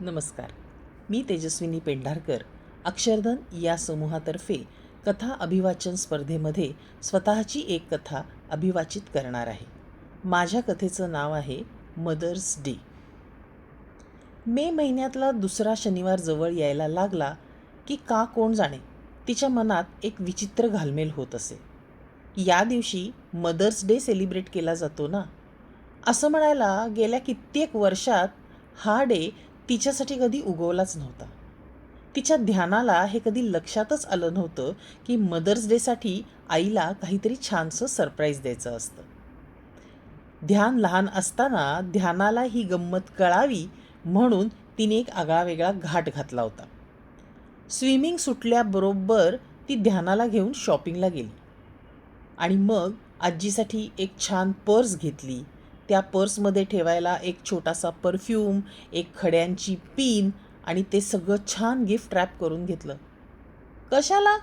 नमस्कार. मी तेजस्विनी पेंढारकर अक्षरधन या समूहातर्फे कथा अभिवाचन स्पर्धेमध्ये स्वतःची एक कथा अभिवाचित करणार आहे. माझ्या कथेचं नाव आहे मदर्स डे. मे महिन्यातला दुसरा शनिवार जवळ यायला लागला की का कोण जाणे तिच्या मनात एक विचित्र घालमेल होत असे. या दिवशी मदर्स डे सेलिब्रेट केला जातो ना, असं म्हणायला गेल्या कित्येक वर्षात हा डे तिच्यासाठी कधी उगवलाच नव्हता. तिच्या ध्यानाला हे कधी लक्षातच आलं नव्हतं की मदर्स डेसाठी आईला काहीतरी छानसं सरप्राईज द्यायचं असतं. ध्यान लहान असताना ध्यानाला ही गंमत कळावी म्हणून तिने एक आगळावेगळा घाट घातला होता. स्विमिंग सुटल्याबरोबर ती ध्यानाला घेऊन शॉपिंगला गेली आणि मग आजीसाठी एक छान पर्स घेतली. त्या पर्समध्ये ठेवायला एक छोटासा परफ्यूम, एक खड्यांची पिन आणि ते सगळं छान गिफ्ट रॅप करून घेतलं. कशाला?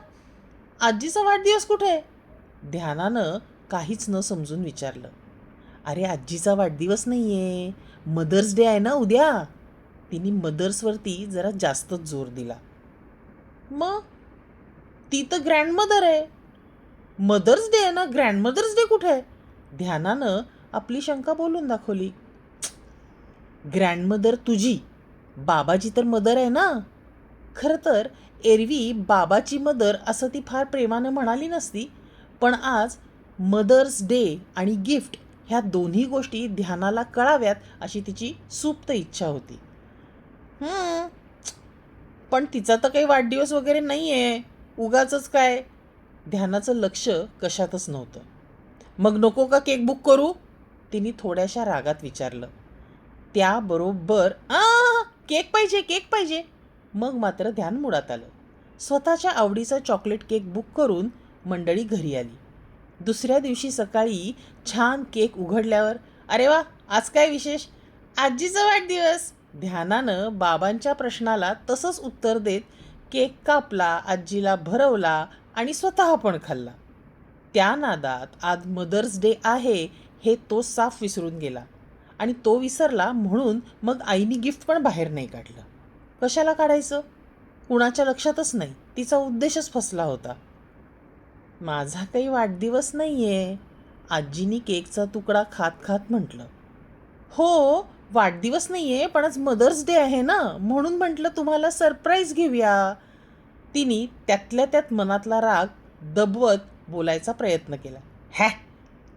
आजीचा वाढदिवस कुठे? ध्यानानं काहीच न समजून विचारलं. अरे आजीचा वाढदिवस नाही आहे, मदर्स डे आहे ना उद्या. तिने मदर्सवरती जरा जास्तच जोर दिला. मग ती तर ग्रँडमदर आहे. मदर्स डे आहे ना, ग्रँडमदर्स डे कुठे आहे? ध्यानानं आपली शंका बोलून दाखवली. ग्रँडमदर तुझी, बाबाची तर मदर आहे ना. खरं तर एरवी बाबाची मदर असं ती फार प्रेमानं म्हणाली नसती, पण आज मदर्स डे आणि गिफ्ट ह्या दोन्ही गोष्टी ध्यानाला कळाव्यात अशी तिची सुप्त इच्छा होती. पण तिचा तर काही वाढदिवस वगैरे नाही आहे, उगाचच काय. ध्यानाचं लक्ष कशातच नव्हतं. मग नको का केक बुक करू? तिने थोड्याशा रागात विचारलं. त्याबरोबर केक पाहिजे, केक पाहिजे. मग मात्र ध्यान मुळात आलं. स्वतःच्या आवडीचा चॉकलेट केक बुक करून मंडळी घरी आली. दुसऱ्या दिवशी सकाळी छान केक उघडल्यावर, अरे वा, आज काय विशेष? आजीचा वाढदिवस. ध्यानानं बाबांच्या प्रश्नाला तसंच उत्तर देत केक कापला, आजीला भरवला आणि स्वतः पण खाल्ला. त्या नादात आज मदर्स डे आहे हे तो साफ विसरून गेला आणि तो विसरला म्हणून मग आईने गिफ्ट पण बाहेर नाही काढलं. कशाला काढायचं? कुणाच्या लक्षातच नाही. तिचा उद्देशच फसला होता. माझा काही वाढदिवस नाही आहे, आजीनी केकचा तुकडा खात खात म्हटलं. हो, वाढदिवस नाही आहे, पण आज मदर्स डे आहे ना, म्हणून म्हटलं तुम्हाला सरप्राईज घेऊया. तिने त्यातल्या त्यात मनातला राग दबवत बोलायचा प्रयत्न केला.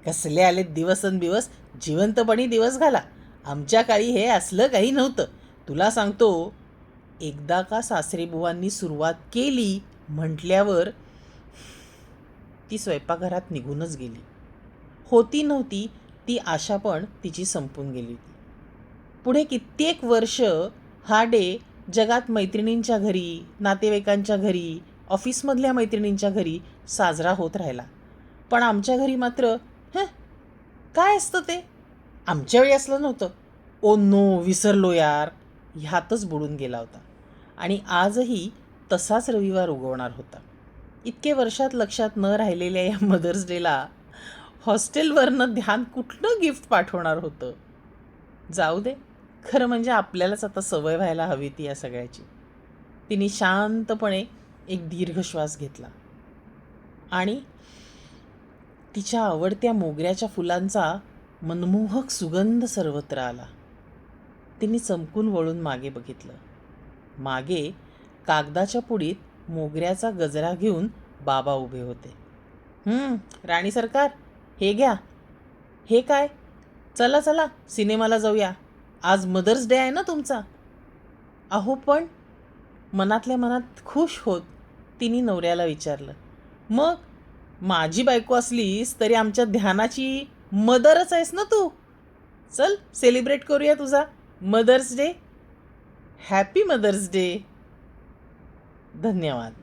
कसले आले दिवसेंदिवस, जिवंतपणी दिवस घाला. आमच्या काळी हे असलं काही नव्हतं. तुला सांगतो, एकदा का सासरेबुवांनी सुरुवात केली म्हटल्यावर ती स्वयंपाकघरात निघूनच गेली. होती नव्हती ती आशा पण तिची संपून गेली होती. पुढे कित्येक वर्ष हा डे जगात मैत्रिणींच्या घरी, नातेवाईकांच्या घरी, ऑफिसमधल्या मैत्रिणींच्या घरी साजरा होत राहिला. पण आमच्या घरी मात्र काय असतं ते? आमच्या वेळी असलं नव्हतं. ओ नो, विसरलो यार, ह्यातच बुडून गेला होता. आणि आजही तसाच रविवार उगवणार होता. इतके वर्षात लक्षात न राहिलेल्या या मदर्स डेला हॉस्टेलवरनं ध्यान कुठलं गिफ्ट पाठवणार होतं? जाऊ दे, खरं म्हणजे आपल्यालाच आता सवय व्हायला हवी ती या सगळ्याची. तिने शांतपणे एक दीर्घ श्वास घेतला आणि तिच्या आवडत्या मोगऱ्याच्या फुलांचा मनमोहक सुगंध सर्वत्र आला. तिने चमकून वळून मागे बघितलं. मागे कागदाच्या पुडीत मोगऱ्याचा गजरा घेऊन बाबा उभे होते. राणी सरकार, हे घ्या. हे काय? चला चला सिनेमाला जाऊया, आज मदर्स डे आहे ना तुमचा. अहो पण, मनातल्या मनात खुश होत तिने नवऱ्याला विचारलं. मग माझी बायको असलीस तरी आमच्या ध्यानाची मदरच आहेस ना तू. चल सेलिब्रेट करूया तुझा mother's day. Happy mother's day. धन्यवाद.